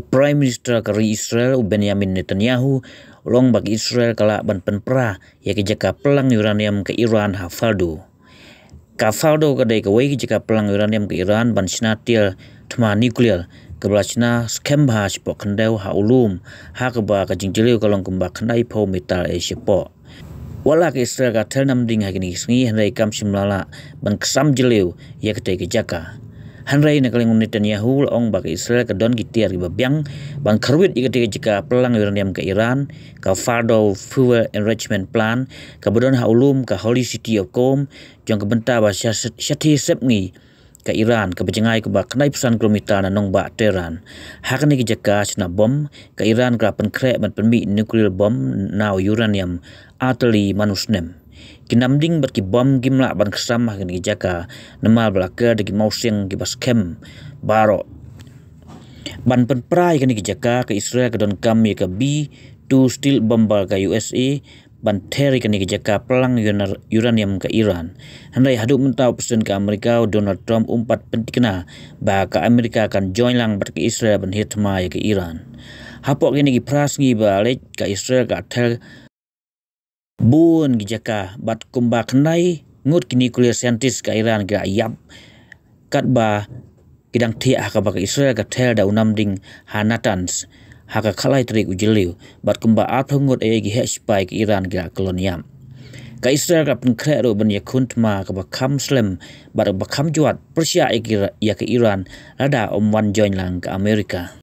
Prime Minister kari Israel Benjamin Netanyahu long bagi Israel kala ban penpera ya jaka pelang uranium ke Iran hafaldo. Kafaldo kadai kawai jaka pelang uranium ke Iran ban sinatil tma nuklear kebelasna skemba sepok kendau ha ulum ha keba kajingjeliu kalong kumba kendai pau metal sepok. Wala ke Israel ka tel namding hagini sengi handai kam simlala ban kesam jeliu ya kadai ke jaka. Hanrai nakaling Netanyahu ong bagi Israel ke don gitiar ki babiang bang karwit jika pelang uranium ke Iran ka Fardo Fuel Enrichment Plant ka bodon ha ulum ka Holy City of Qom jong ke benta ba syati sepngi ke Iran ke bejengai ke ba kenai pesan kilometer na nong ba Tehran hakni ki jaka sna bom ke Iran ka penkrek ban penmi nuclear bomb now uranium atali manusnem kinamding bat ki bom gimla ban kesam hakni jaka nemal belaka de ki mausing ki baskem baro ban penprai kani ki jaka ke Israel ke don kam ya ke B2 steel bomber ke USA ban teri kani ki jaka pelang uranium ke Iran handai haduk mentau presiden ke Amerika Donald Trump umpat pentikna ba ke Amerika akan join lang bat ke Israel ban hitma ya ke Iran hapok kini ki prasngi balik ke Israel ke tel bun gijaka bat kumba kenai ngut kini nuclear scientist ke Iran ke ayap kat ba kidang ti aka baka Israel ke tel da unamding hanatans haka kalai trik ujeliu bat kumba apa ngut gi hespai ke Iran ke koloniam ke Israel ke penkrek ro ban yakun tma ke bakam slem bat bakam juat Persia ya ke Iran rada wan join lang ke Amerika.